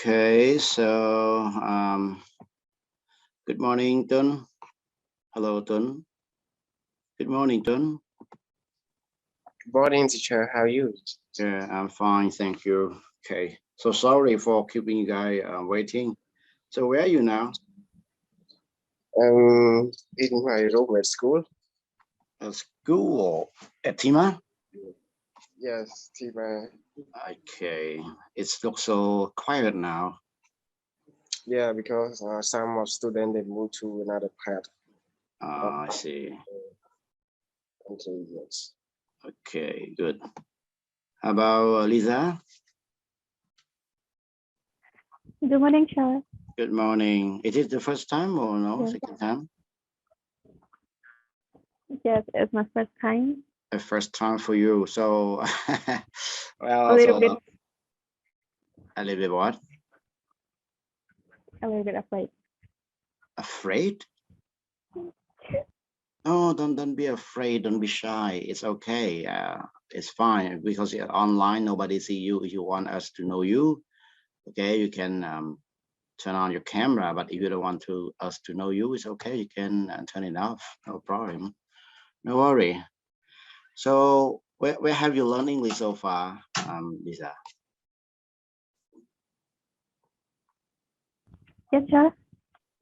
Okay, so good morning, Tun. Hello, Tun. Good morning, Tun. Good morning, teacher. How are you? Yeah, I'm fine, thank you. Okay, so sorry for keeping you guys waiting. So where are you now? In my room at school. At school at Tima? Yes, Tima. Okay, it looks so quiet now. Yeah, because some of students they move to another part of I see. the country. Yes. Okay, good. How about Lisa? Good morning, sir. Good morning. Is it the first time or no? Yes. Second time? Yes, it's my first time. The first time for you. So, well, A little so bit, a little bit what? a little bit afraid. Afraid? No, don't be afraid. Don't be shy. It's okay. It's fine because you're online, nobody see you. If you want us to know you, okay, you can turn on your camera. But if you don't want us to know you, it's okay. You can turn it off. No problem. No worry. So, where have you learned English so far, Lisa? Yes, sir.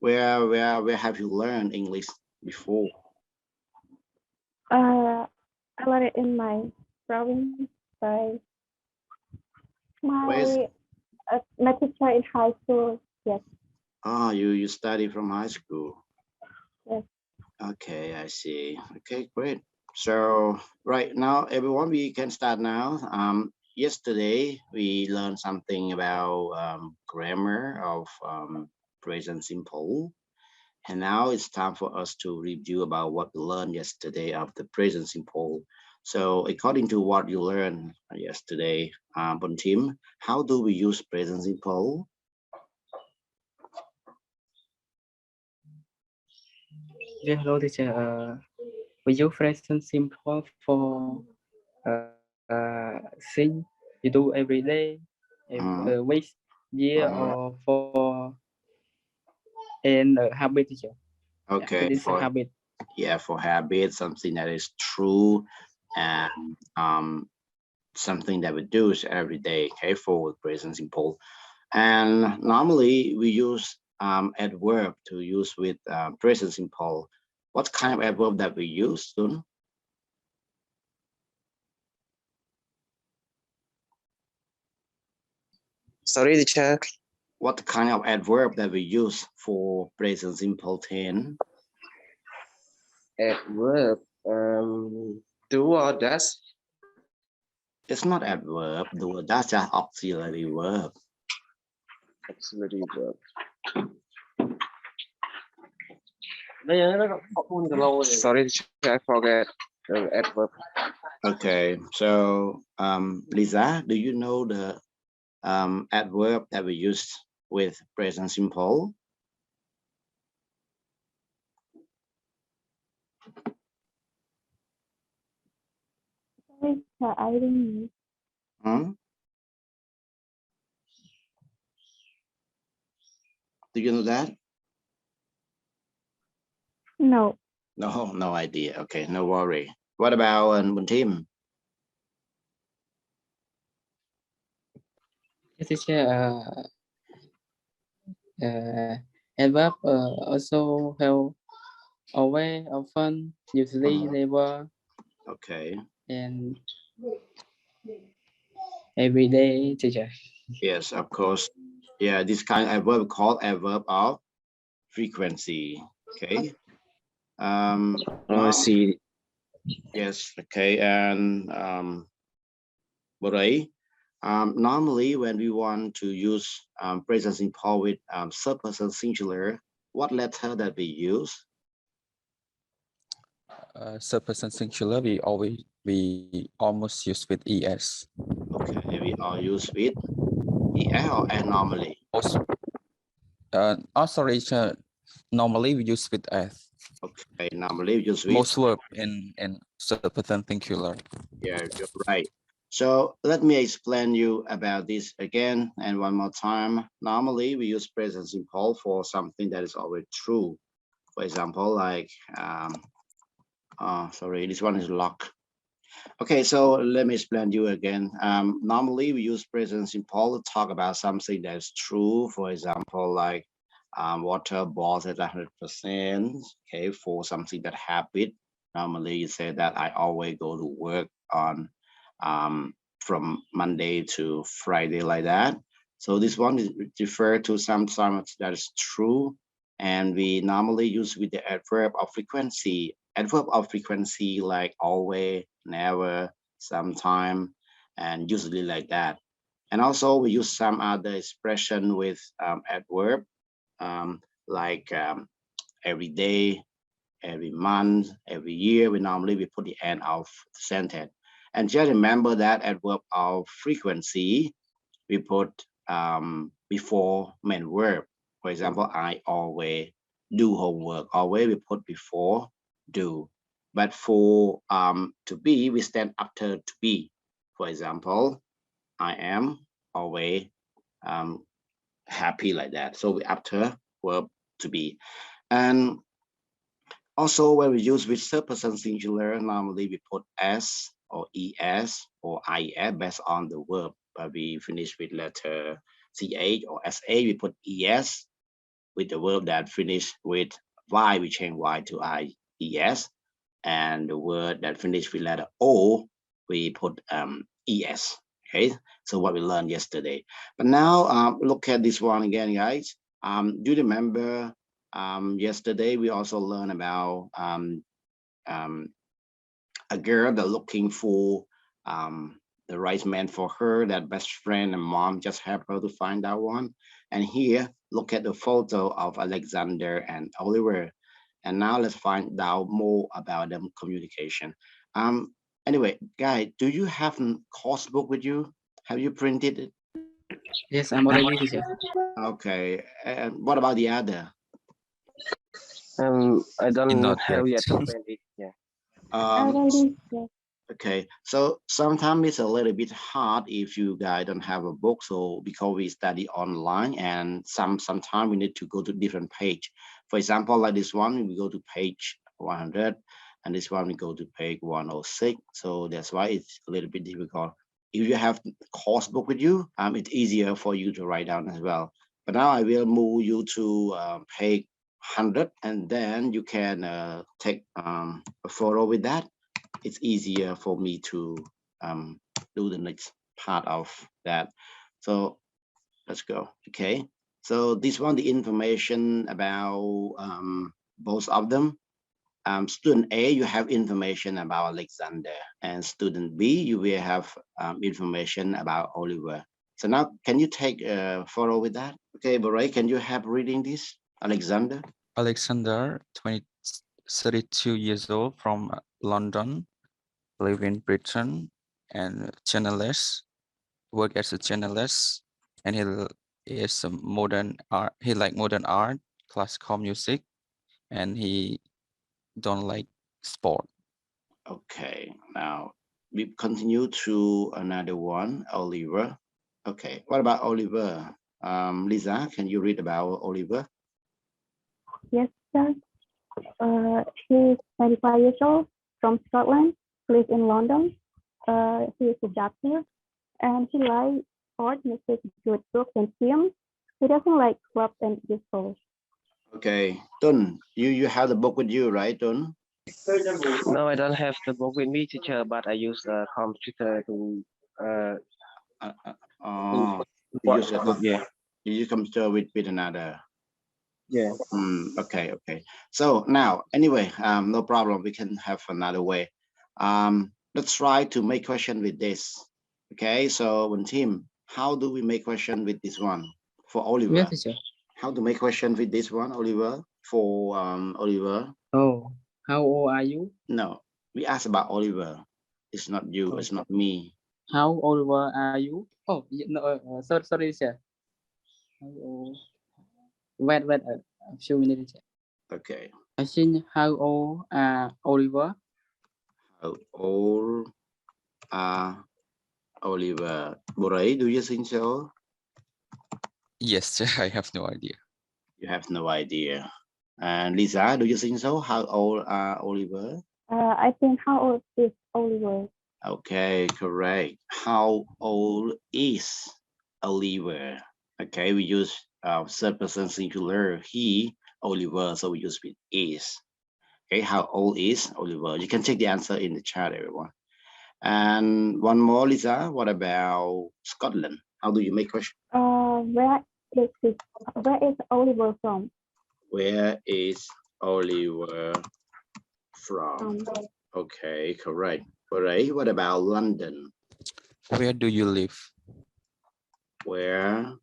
Where have you learned English before? I learned it in my province by Where's my teacher in high school. Yes, you study from high school? yes. Okay, I see. Okay, great. So right now, everyone, we can start now. Yesterday we learned something about grammar of present simple, and now it's time for us to review about what we learned yesterday of the present simple. So according to what you learned yesterday, Bon Tim, how do we use present simple? Yeah, hello teacher. We use present simple for thing you do every day, week, year, Mhm. or for and habit teacher. Yeah, Okay, it is a habit. for habit, something that is true, and something that we do every day. Okay, for present simple, and normally we use adverb to use with present simple. What kind of adverb that we use, Sun? Sorry, teacher. What kind of adverb that we use for present simple tense? At work, do or does. It's not adverb. That's just auxiliary verb. Auxiliary verb. Sorry, teacher. I forget the adverb. Okay, so Lisa, do you know the adverb that we use with present simple? Sorry, sir, I didn't know. Hmm? Do you know that? No, No, no idea. Okay, no worry. What about Bon Tim? Yes, teacher. Adverb also help always, often, usually, never, Okay. and every day teacher. Yes, of course. Yeah, this kind of adverb called adverb of frequency. Okay. Oh, I Now, see. yes. Okay, and Boray. Normally, when we want to use present simple with third person singular, what letter that we use? Third person singular, we almost use with es. Okay, we all use with es or n normally. Also, sorry, normally we use with s. Okay, normally we use with. Most verb in third person singular. Yeah, you're right. So let me explain you about this again and one more time. Normally we use present simple for something that is already true. For example, like, sorry, this one is locked. Okay, so let me explain you again. Normally we use present simple to talk about something that is true. For example, like water boils at 100%. Okay, for something that happened. Normally you say that I always go to work on from Monday to Friday, like that. So this one is refer to something that is true, and we normally use with the adverb of frequency. Adverb of frequency like always, never, sometime, and usually, like that. And also we use some other expression with adverb, like every day, every month, every year. We normally put the end of the sentence. And just remember that adverb of frequency we put before main verb. For example, I always do homework. Always we put before do. But for to be, we stand after to be. For example, I am always happy, like that. So we after verb to be. And also when we use with third person singular, normally we put s or es or ies based on the verb. But we finish with letter ch or sa, we put es with the verb that finish with y, we change y to ies. And the word that finish with letter o, we put es. Okay, so what we learned yesterday. But now look at this one again, guys. Do you remember yesterday we also learned about a girl that looking for the right man for her, that best friend and mom just help her to find that one. And here, look at the photo of Alexander and Oliver. And now let's find out more about them communication. Anyway, guys, do you have a course book with you? Have you printed it? Yes, I'm already teacher. Okay, and what about the other? I don't Not have yet. yet opened it. Yeah. Already, yes. Okay, so sometimes it's a little bit hard if you guys don't have a book. So because we study online, and sometimes we need to go to different page. For example, like this one, we go to page 100, and this one we go to page 106. So that's why it's a little bit difficult. If you have course book with you, it's easier for you to write down as well. But now I will move you to page 100, and then you can take a photo with that. It's easier for me to do the next part of that. So let's go. Okay, so this one, the information about both of them. Student A, you have information about Alexander, and student B, you will have information about Oliver. So now, can you take a photo with that? Okay, Boray, can you help reading this? Alexander? Alexander, 32 years old, from London, live in Britain, and journalist, work as a journalist, and he is a modern art. He like modern art, classical music, and he don't like sport. Okay, now we continue to another one, Oliver. Okay, what about Oliver? Lisa, can you read about Oliver? Yes, sir. He's 25 years old, from Scotland, lives in London. He is a doctor, and he likes art, music, good books, and films. He doesn't like clubs and discos. Okay, Tun, you have the book with you, right, Tun? No, I don't have the book with me, teacher, but I use a computer to Oh, you watch use the a book. Yeah. you use computer with another. Yeah. Okay, okay. So now, anyway, no problem. We can have another way. Let's try to make question with this. Okay, so one team, how do we make question with this one for Oliver? Yes, teacher. How to make question with this one, Oliver? For Oliver? Oh, how old are you? No, we asked about Oliver. It's not you. It's not me. How old are you? Oh, no, sorry, teacher. How old? Wait, a few minutes. Teacher. Okay. I think how old are Oliver? How old are Oliver. Boray, do you think so? Yes, I have no idea. You have no idea. And Lisa, do you think so? How old are Oliver? I think how old is Oliver? Okay, correct. How old is Oliver? Okay, we use third person singular, he, Oliver, so we use with is. Okay, how old is Oliver? You can check the answer in the chat, everyone. And one more, Lisa, what about Scotland? How do you make question? Where is Oliver from? Where is Oliver from? Um, Okay, correct. Alright, what about London? Where do you live? Where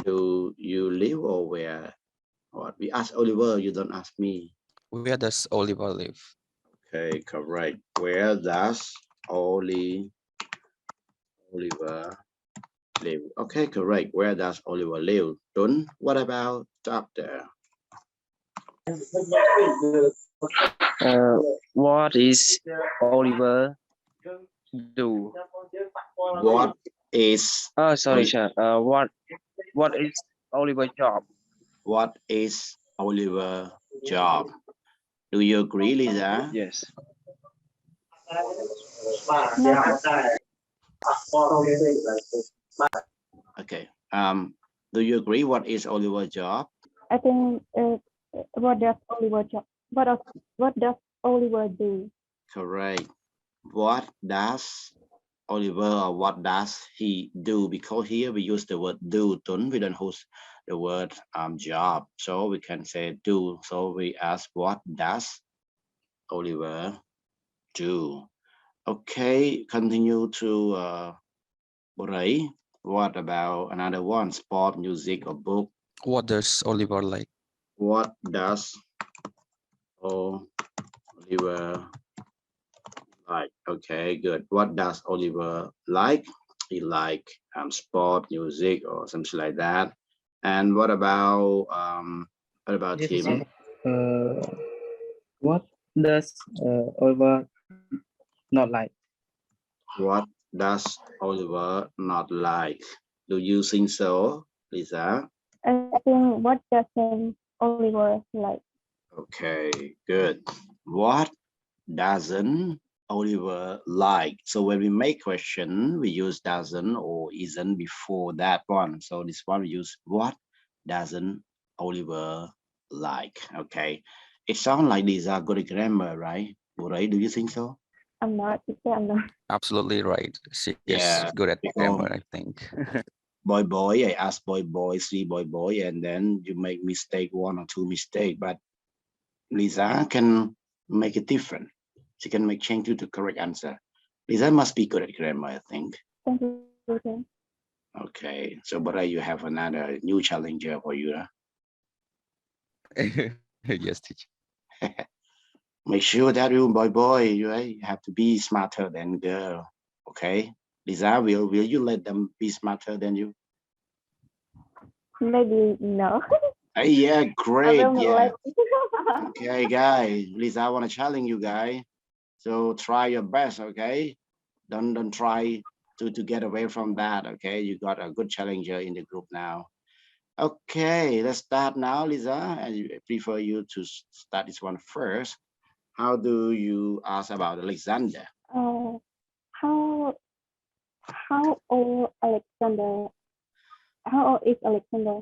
do you live or where? What? We ask Oliver, you don't ask me. Where does Oliver live? Okay, correct. Where does Oliver live? Okay, correct. Where does Oliver live? Dun, what about doctor? What is Oliver do? What is Oh, sorry, sir. What is Oliver job? what is Oliver job? Do you agree, Lisa? Yes. Okay. Do you agree? What is Oliver job? I think what does Oliver job? What does Oliver do? Correct. What does Oliver or what does he do? Because here we use the word do, Tuấn. We don't use the word job. So we can say do. So we ask what does Oliver do? Okay, continue to Boray. What about another one? Sport, music, or book? What does Oliver like? What does Oliver like? Okay, good. What does Oliver like? He like sport, music, or something like that. And what about him? What does Oliver not like? What does Oliver not like? Do you think so, Lisa? I think what doesn't Oliver like? Okay, good. What doesn't Oliver like? So when we make question, we use doesn't or isn't before that one. So this one we use what doesn't Oliver like? Okay. It sounds like these are good grammar, right? Right? Do you think so? I'm not. I'm not. Absolutely right. She is Yeah, good at because grammar, I think. boy, I ask boy, see boy, and then you make mistake, one or two mistake, but Lisa can make it different. She can make change to the correct answer. Lisa must be good at grammar, I think. Thank you. Okay. Okay, so but you have another new challenger for you. Yes, teacher. Make sure that you, boy, you have to be smarter than girl. Okay, Lisa, will you let them be smarter than you? Maybe no. Yeah, I great. will not Yeah. let. Okay, guys. Lisa, I want to challenge you guys. So try your best. Okay, don't try to get away from that. Okay, you got a good challenger in the group now. Okay, let's start now, Lisa. I prefer you to start this one first. How do you ask about Alexander? How old Alexander? How old is Alexander?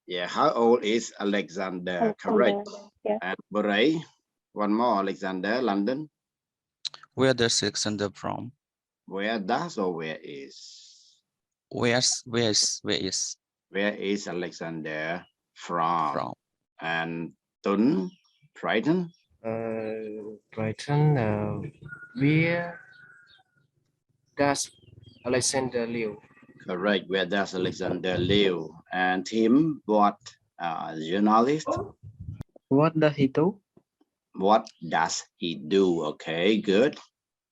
Yeah, how old is Alexander? Correct. Yeah. And Boray, one more, Alexander, London. Where does Alexander from? Where does or where is? Where is Alexander from? And Tuấn, Triton. Brighton. Where does Alexander live? Correct. Where does Alexander live? And Tim, what journalist? What does he do? What does he do? Okay, good.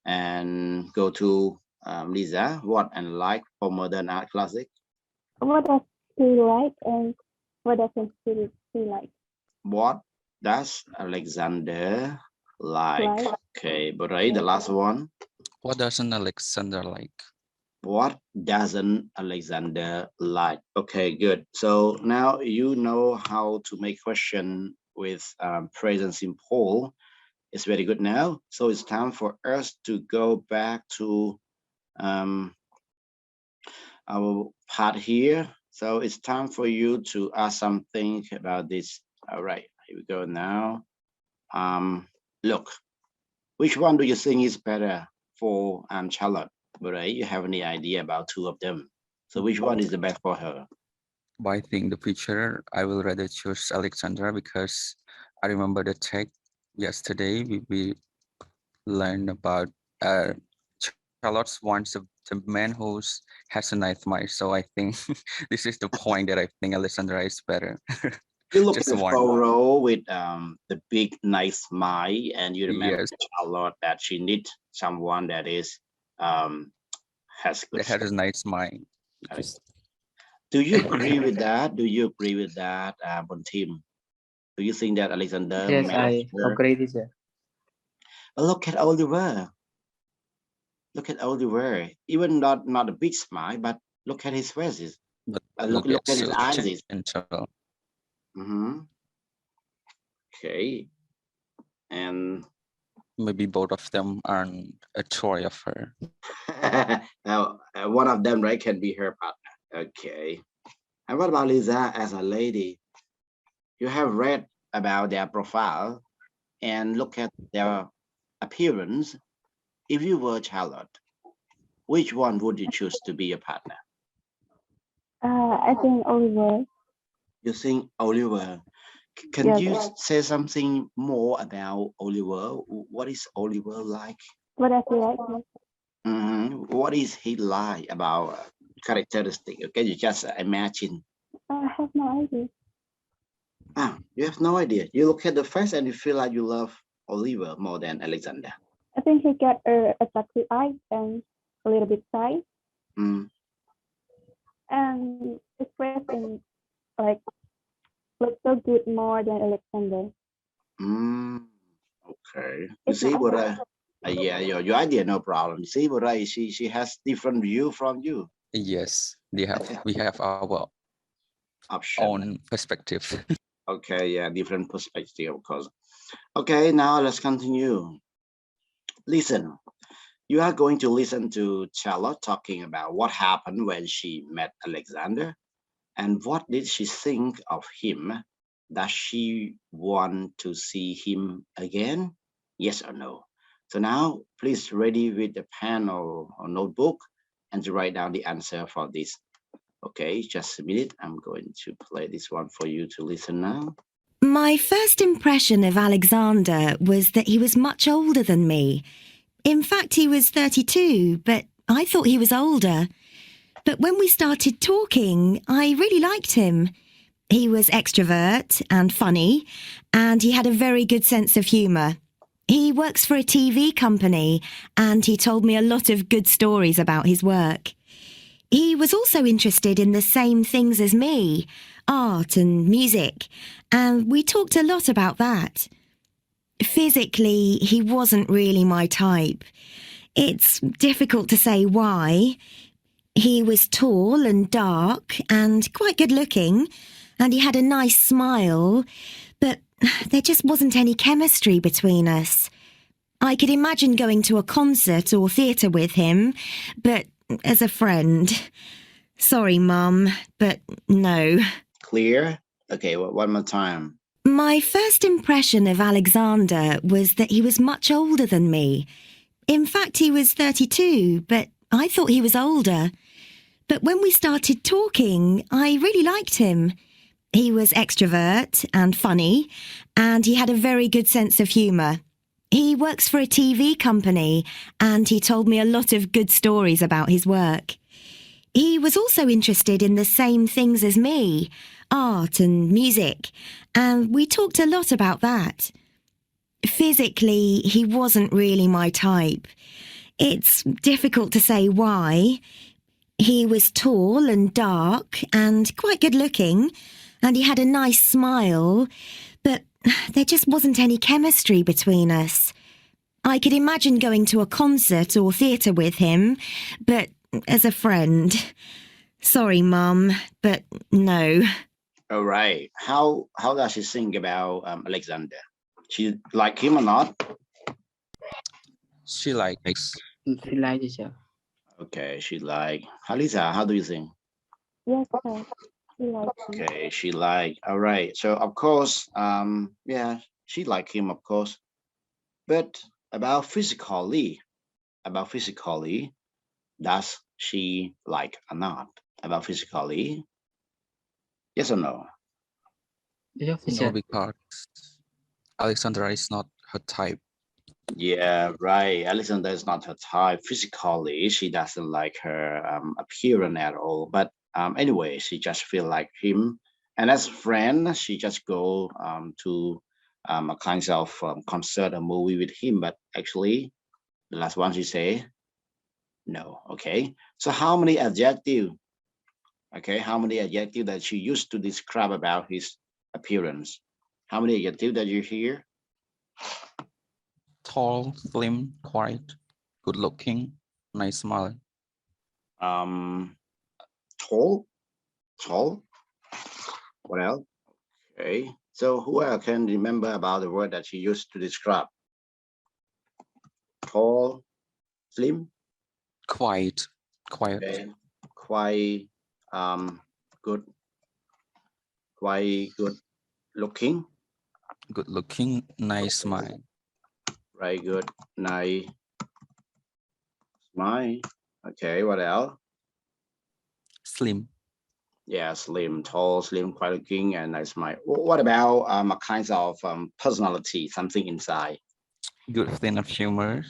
And go to Lisa. What and like for modern art classic? What does he like and what doesn't he like? What does Alexander like? Okay, but right, the last one. What doesn't Alexander like? What doesn't Alexander like? Okay, good. So now you know how to make question with present simple. It's very good now. So it's time for us to go back to our part here. So it's time for you to ask something about this. All right, here we go now. Look, which one do you think is better for Charlotte? Right, you have any idea about two of them? So which one is the best for her? But I think the future, I will rather choose Alexandra because I remember the text yesterday. We learned about Charlotte wants the man who has a nice mind. So I think this is the point that I think Alexandra is better. You look Just at the one. photo with the big nice smile, and you remember Yes, Charlotte that she needs someone that is has good. that has a nice mind. Okay. Do you agree with that? Do you agree with that, Team? Do you think that Alexander Yes, I matched her? agree, teacher. Look at Oliver. Look at Oliver. Even not a big smile, but look at his faces. But Look at his so eyes. gentle. Okay. And Maybe both of them aren't a choice of her. now one of them, right, can be her partner. Okay. And what about Lisa as a lady? You have read about their profile and look at their appearance. If you were Charlotte, which one would you choose to be your partner? I think Oliver. You think Oliver? Can Yes. you say something more about Oliver? What is Oliver like? What I feel like. What is he like about characteristic? Okay, you just imagine. I have no idea. You have no idea. You look at the face and you feel like you love Oliver more than Alexander. I think he got a attractive eye and a little bit shy, and his dressing like looks so good more than Alexander. Okay. You It's see not what bad. yeah, your idea, no problem. You see what she has different view from you. Yes, we have our Option. own perspective. Okay, yeah, different perspective, of course. Okay, now let's continue. Listen, you are going to listen to Charlotte talking about what happened when she met Alexander and what did she think of him. Does she want to see him again? Yes or no? So now please ready with the pen or notebook and to write down the answer for this. Okay, just a minute. I'm going to play this one for you to listen now. My first impression of Alexander was that he was much older than me. In fact, he was 32, but I thought he was older. But when we started talking, I really liked him. He was extrovert and funny, and he had a very good sense of humour. He works for a TV company, and he told me a lot of good stories about his work. He was also interested in the same things as me, art and music, and we talked a lot about that. Physically, he wasn't really my type. It's difficult to say why. He was tall and dark and quite good looking, and he had a nice smile, but there just wasn't any chemistry between us. I could imagine going to a concert or theatre with him, but as a friend. Sorry, Mum, but no. Clear? Okay, well, one more time. My first impression of Alexander was that he was much older than me. In fact, he was 32, but I thought he was older. But when we started talking, I really liked him. He was extrovert and funny, and he had a very good sense of humour. He works for a TV company, and he told me a lot of good stories about his work. He was also interested in the same things as me, art and music, and we talked a lot about that. Physically, he wasn't really my type. It's difficult to say why. He was tall and dark and quite good looking, and he had a nice smile, but there just wasn't any chemistry between us. I could imagine going to a concert or theatre with him, but as a friend. Sorry, Mum, but no. All right. How does she think about Alexander? She like him or not? She likes. She like teacher. Okay, she like. Halisa, how do you think? Yes, sir. She likes him. Okay, she like. All right. So of course, yeah, she like him, of course. But about physically, does she like or not? About physically, yes or no? Yes, No, teacher. because Alexandra is not her type. Yeah, right. Alexander is not her type. Physically, she doesn't like her appearance at all. But anyway, she just feel like him. And as a friend, she just go to a kind of concert or movie with him. But actually, the last one she say, no. Okay. So how many adjective? Okay, how many adjective that she used to describe about his appearance? How many adjective that you hear? Tall, slim, quiet, good looking, nice smile. Tall. What else? Okay. So who else can remember about the word that she used to describe? Tall, slim, Quiet. okay. Quite good, quite good looking, Good looking, nice smile. very good, nice smile. Okay, what else? Slim. Yeah, slim, tall, slim, quite looking, and nice smile. What about a kind of personality, something inside? Good sense of humor.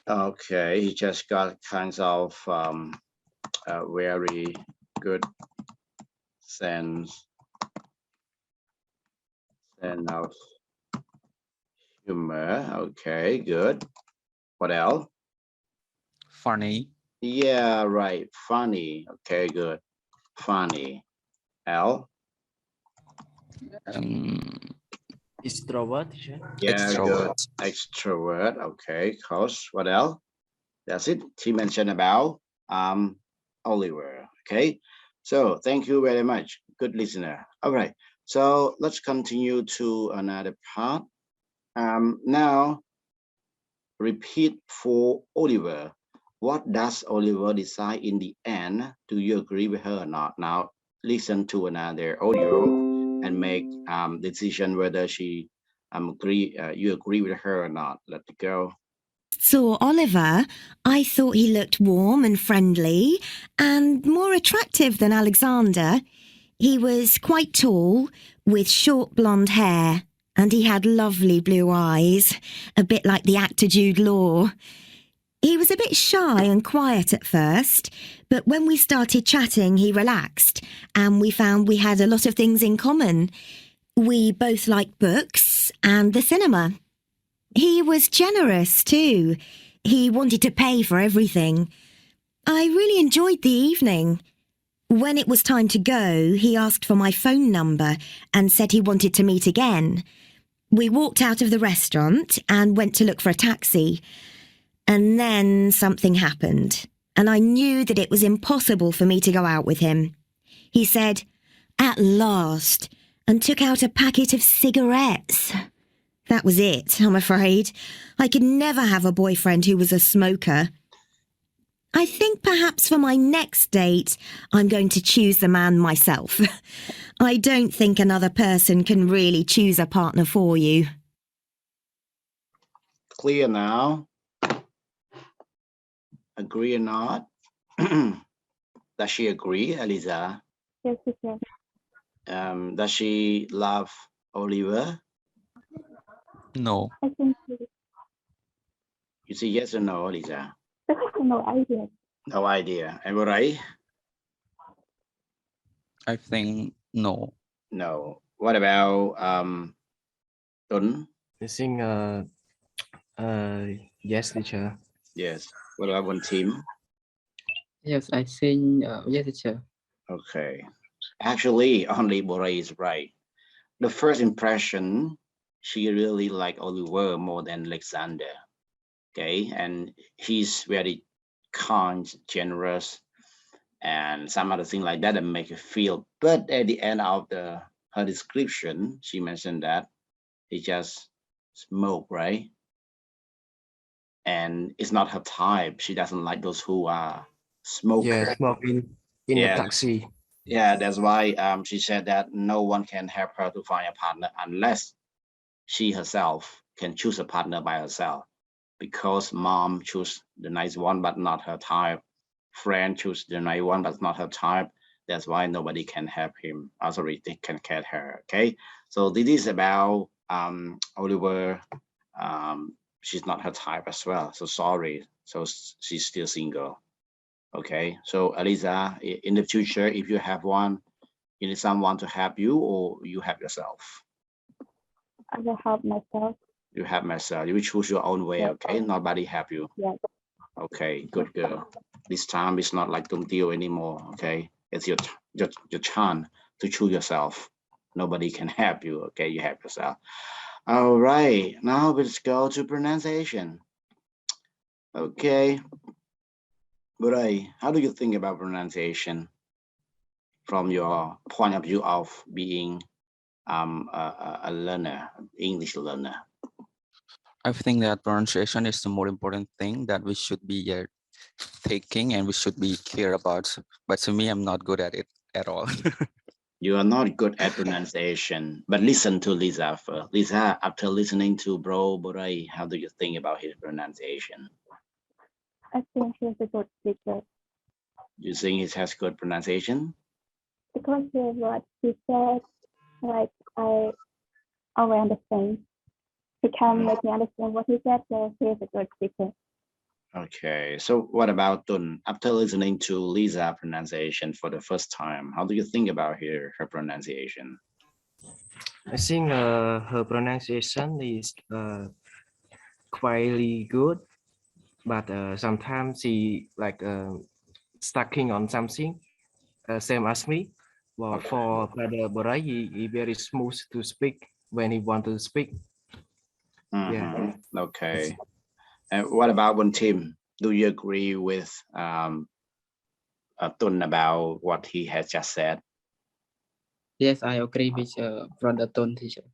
Okay, he just got kinds of very good sense of humor. Okay, good. What else? Funny. Yeah, right. Funny. Okay, good. Funny. L. Extrovert, teacher. Yeah, good. Extrovert. Extrovert. Okay, close. What else? That's it. She mentioned about Oliver. Okay. So thank you very much. Good listener. All right. So let's continue to another part. Now repeat for Oliver. What does Oliver decide in the end? Do you agree with her or not? Now listen to another audio and make decision whether she you agree with her or not. Let it go. Saw Oliver, I thought he looked warm and friendly and more attractive than Alexander. He was quite tall, with short blonde hair, and he had lovely blue eyes, a bit like the actor Jude Law. He was a bit shy and quiet at first, but when we started chatting, he relaxed, and we found we had a lot of things in common. We both liked books and the cinema. He was generous too. He wanted to pay for everything. I really enjoyed the evening. When it was time to go, he asked for my phone number and said he wanted to meet again. We walked out of the restaurant and went to look for a taxi. And then something happened, and I knew that it was impossible for me to go out with him. He said, "At last," and took out a packet of cigarettes. That was it, I'm afraid. I could never have a boyfriend who was a smoker. I think perhaps for my next date, I'm going to choose the man myself. I don't think another person can really choose a partner for you. Clear now? Agree or not? Does she agree, Eliza? Yes, teacher. Does she love Oliver? No. I think You say yes or no, Eliza? no idea. No idea. Am I right? I think no. No. What about Tuấn? I think yes, teacher. Yes. What about one team? Yes, I think yes, teacher. Okay. Actually, only Bora is right. The first impression she really like Oliver more than Alexander. Okay, and he's very kind, generous, and some other thing like that make you feel. But at the end of her description, she mentioned that he just smoke, right? And it's not her type. She doesn't like those who are smokers. Yeah, smoke in the Yeah. taxi. Yeah, that's why she said that no one can help her to find a partner unless she herself can choose a partner by herself, because mom choose the nice one but not her type, friend choose the nice one but not her type. That's why nobody can help him. Sorry, they can get her. Okay, so this is about Oliver. She's not her type as well, so sorry. So she's still single. Okay, so Eliza, in the future, if you have one, you need someone to help you, or you help yourself? I will help myself. You help myself. You choose your own way. Yes. Okay, nobody help you. Yes. Okay, good girl. This time it's not like don't deal anymore. Okay, it's your chance to choose yourself. Nobody can help you. Okay, you help yourself. All right, now let's go to pronunciation. Okay, Burai, how do you think about pronunciation from your point of view of being a learner, English learner? I think that pronunciation is the more important thing that we should be taking and we should be care about. But to me, I'm not good at it at all. You are not good at pronunciation, but listen to Lisa first. Lisa, after listening to Bro Burai, how do you think about his pronunciation? I think he's a good speaker You think he has good pronunciation? because what he said, like I always understand. He can make me understand what he said, so he's a good speaker. Okay, so what about Tun? After listening to Lisa pronunciation for the first time, how do you think about her pronunciation? I think her pronunciation is quite good, but sometimes she like stucking on something, same as me. Well, Okay. for Brother Borai, he very smooth to speak when he want to speak. Yeah. Mhm. Okay. And what about one Tim? Do you agree with Tun about what he has just said? Yes, I agree with brother Ton teacher.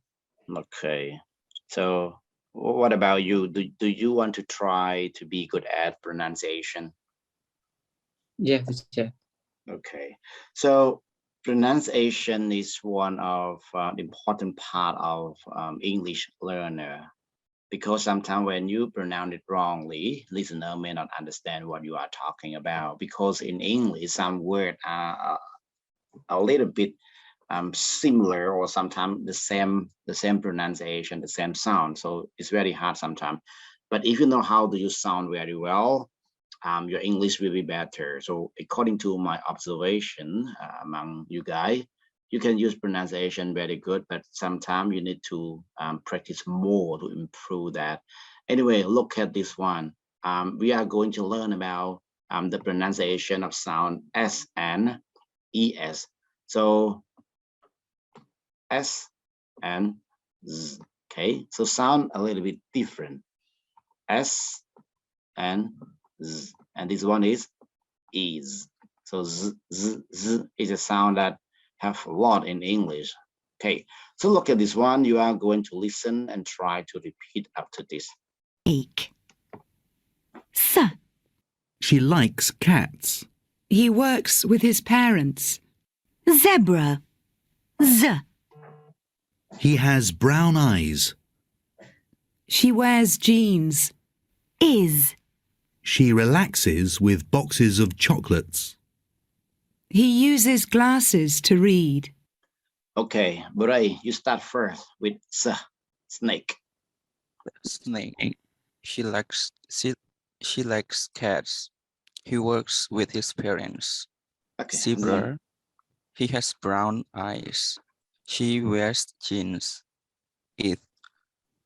Okay. So what about you? Do you want to try to be good at pronunciation? Yes, teacher. Okay. So pronunciation is one of the important part of English learner, because sometimes when you pronounce it wrongly, listener may not understand what you are talking about, because in English, some words are a little bit similar, or sometimes the same pronunciation, the same sound. So it's very hard sometimes. But if you know how do you sound very well, your English will be better. So according to my observation among you guys, you can use pronunciation very good, but sometimes you need to practice more to improve that. Anyway, look at this one. We are going to learn about the pronunciation of sound S and ES. So S and Z. Okay, so sound a little bit different. S and Z, and this one is. So Z, Z, Z is a sound that have a lot in English. Okay, so look at this one. You are going to listen and try to repeat after this. Eek. S. She likes cats. He works with his parents. Zebra. Z. He has brown eyes. She wears jeans. Is. She relaxes with boxes of chocolates. He uses glasses to read. Okay, Burai, you start first with S, snake. Snake. She likes cats. He works with his parents. Okay. Zebra. He has brown eyes. She wears jeans. It.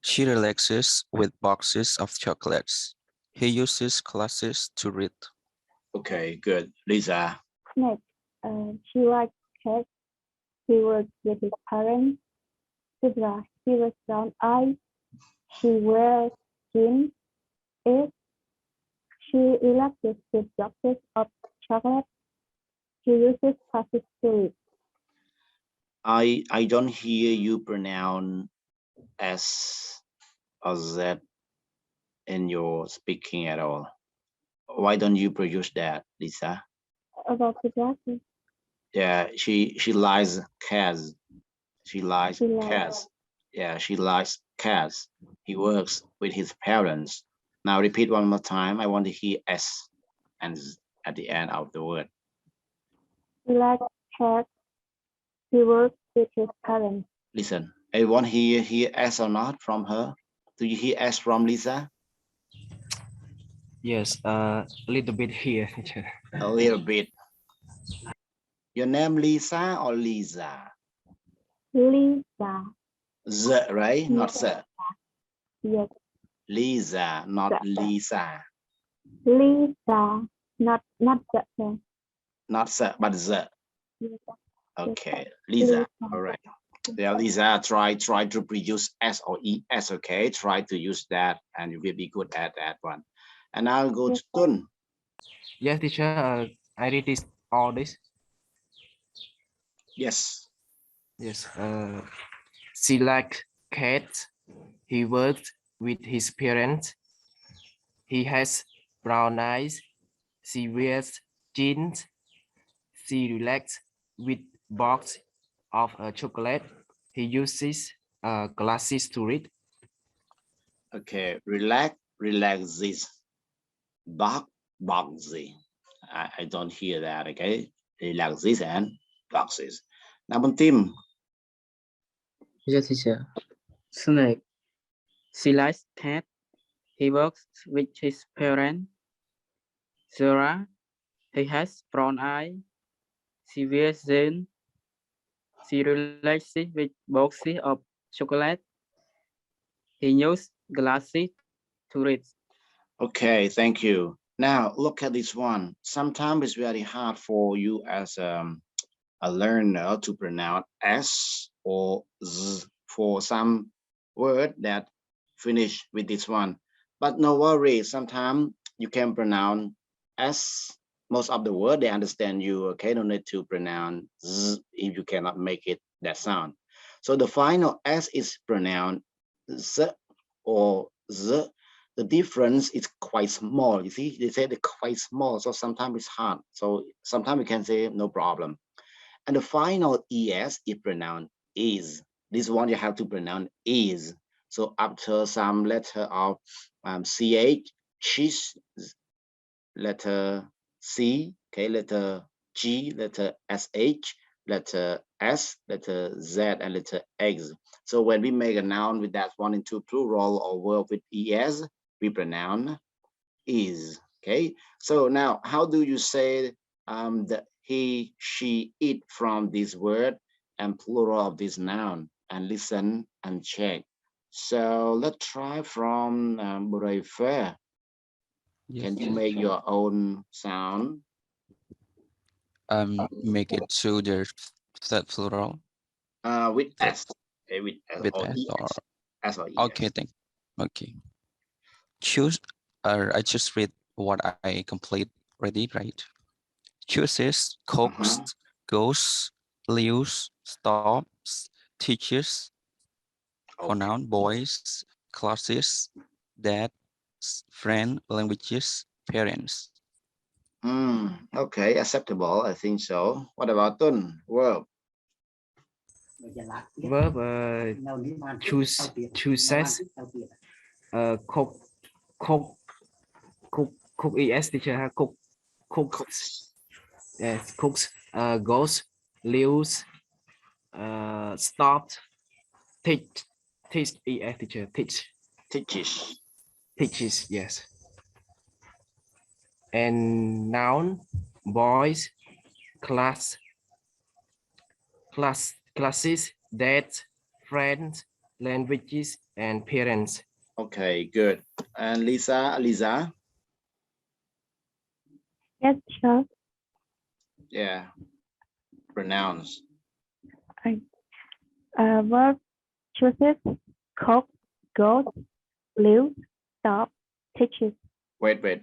She relaxes with boxes of chocolates. He uses glasses to read. Okay, good. Lisa. Snake. She likes cats. He works with his parents. Zebra. She wears brown eyes. She wears jeans. Is she relaxes with boxes of chocolate. She uses glasses to read. I don't hear you pronounce S or Z in your speaking at all. Why don't you produce that, Lisa? About the glasses, Yeah, she likes cats. She likes she likes cats. Yeah, she likes cats. He works with his parents. Now repeat one more time. I want to hear S and Z at the end of the word. cats. He works with his parents. Listen, everyone hear S or not from her? Do you hear S from Lisa? Yes, a little bit here, teacher. A little bit. Your name Lisa or Lisa? Lisa. Z, right? Not Z. Yes, Lisa, not Z. Lisa. Lisa. Not the. Not Z, but Z. Lisa. Okay, Lisa. Lisa. All right. Yeah, Lisa, try to produce S or ES, okay? Try to use that and you will be good at that one. And I'll go to Tun. Yes, teacher. I read this all this. Yes. Yes. She like cats. He works with his parents. He has brown eyes. She wears jeans. She relaxes with box of chocolate. He uses glasses to read. Okay, relax this. Boxy. I don't hear that, okay? Relax this and boxes. Now, Tim. Yes, teacher. Snake. She likes cat. He works with his parents. Zora. He has brown eye. She wears jeans. She relaxes with boxes of chocolate. He uses glasses to read. Okay, thank you. Now look at this one. Sometimes it's very hard for you as a learner to pronounce S or Z for some word that finish with this one. But no worry, sometimes you can pronounce S. Most of the word they understand you, okay? No need to pronounce Z if you cannot make it that sound. So the final S is pronounced Z or Z. The difference is quite small. You see, they say they're quite small, so sometimes it's hard. So sometimes we can say no problem. And the final ES is pronounced is. This one you have to pronounce is. So after some letter of CH, cheese, letter C, okay, letter G, letter SH, letter S, letter Z, and letter X. So when we make a noun with that one into plural or verb with ES, we pronounce is, okay? So now, how do you say the he, she, it from this word and plural of this noun? And listen and check. So let's try from Buraife. Can you make your own sound? Make it to the third plural With S. Okay, with S with or S ES. or S or ES. okay, okay. Choose. I just read what I complete ready, right? Chooses, cooks, goes, leaves, stops, teaches, pronoun, boys, classes, dads, friend, languages, parents. Okay, acceptable. I think so. What about Tun? Verb. Verb chooses. Cook es teacher. Cooks. Yes, cooks. Goes, leaves, stopped, teach es teacher. Teaches, yes. And noun, boys, classes, dads, friends, languages, and parents. Okay, good. And Lisa? Yes, sure. Yeah. Pronounce. Verb chooses. cook, goes, lives, stop, teaches, Wait. boy,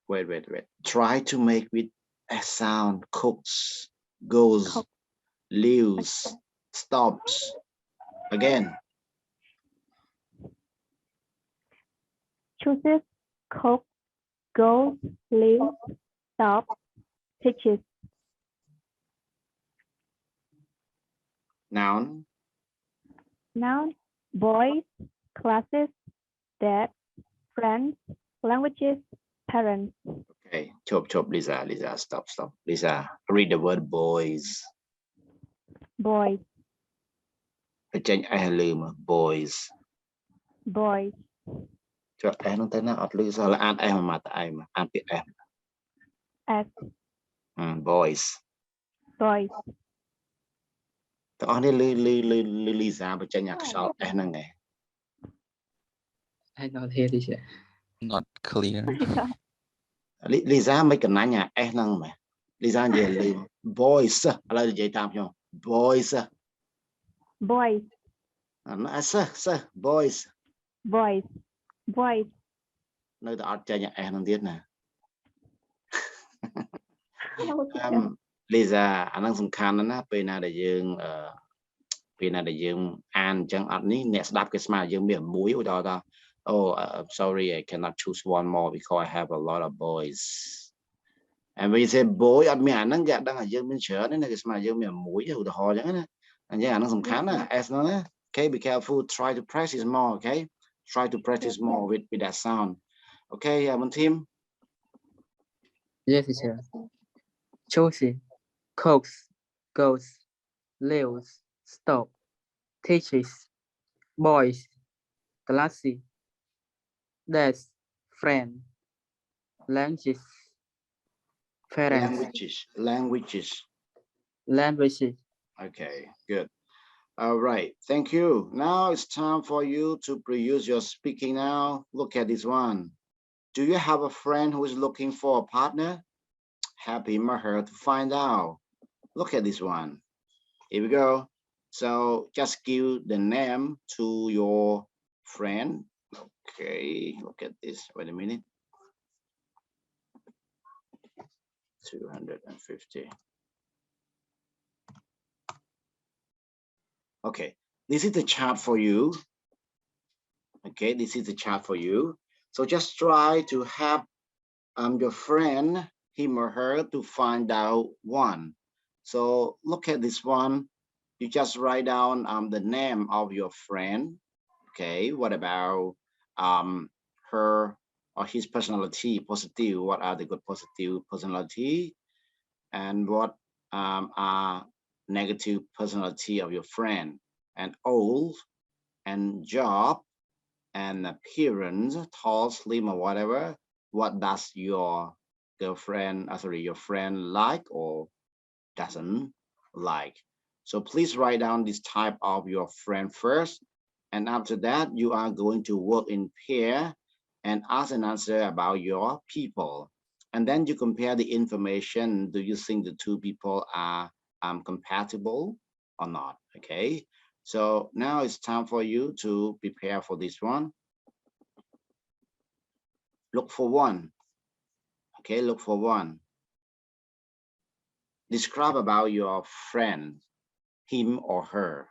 Wait. Try to make with a sound. Cooks, goes, Cook. lives, stops. Again. chooses, cook, goes, lives, stop, teaches, Noun. noun, boys, classes, dad, friends, languages, parents, Okay. Chop. Lisa. Stop. Lisa, read the word boys. boys, Change boys. boys, Cho em nó tới nó ọt lưu sao là an em mà tại em an biết em. as, Boys. boys, Tao đi lưu Lisa và cho nhạc sao em năng nghe. I not hear this. Not clear. Lisa mấy cái nãy nhà em năng mà. Lisa về lưu boys là gì tạm không? Boys. boys, Nó sir boys. boys, boys, Nơi tao cho nhạc em năng tiết nè. Lisa អាហ្នឹងសំខាន់ណាស់ពេលណាដែលយើងអានអញ្ចឹងអត់នេះអ្នកស្ដាប់គេស្មានយើងមានមួយឧទាហរណ៍ថា sorry I cannot choose one more because I have a lot of boys and when you say boy អត់មានអាហ្នឹងគេអត់ដឹងថាយើងមានច្រើនទេណាគេស្មានយើងមានមួយឧទាហរណ៍អញ្ចឹងណាអញ្ចឹងអាហ្នឹងសំខាន់ណា S ហ្នឹងណា okay be careful try to practice more okay try to practice more with that sound okay one team Yes, teacher. Chooses, cooks, goes, lives, stop, teaches, boys, classy, desk, friend, languages, parents, languages. Okay, good. All right, thank you. Now it's time for you to produce your speaking now. Look at this one. Do you have a friend who is looking for a partner? Help him or her to find out. Look at this one. Here we go. So just give the name to your friend. Okay, look at this. Wait a minute. 250. Okay, this is the chart for you. Okay, this is the chart for you. So just try to help your friend, him or her, to find out one. So look at this one. You just write down the name of your friend. Okay, what about her or his personality? Positive. What are the good positive personality? And what are negative personality of your friend? And old, and job, and appearance, tall, slim, or whatever. What does your your friend like or doesn't like? So please write down this type of your friend first, and after that you are going to work in pair and ask an answer about your people, and then you compare the information. Do you think the two people are compatible or not? Okay, so now it's time for you to prepare for this one. Look for one. Okay, look for one. Describe about your friend, him or her.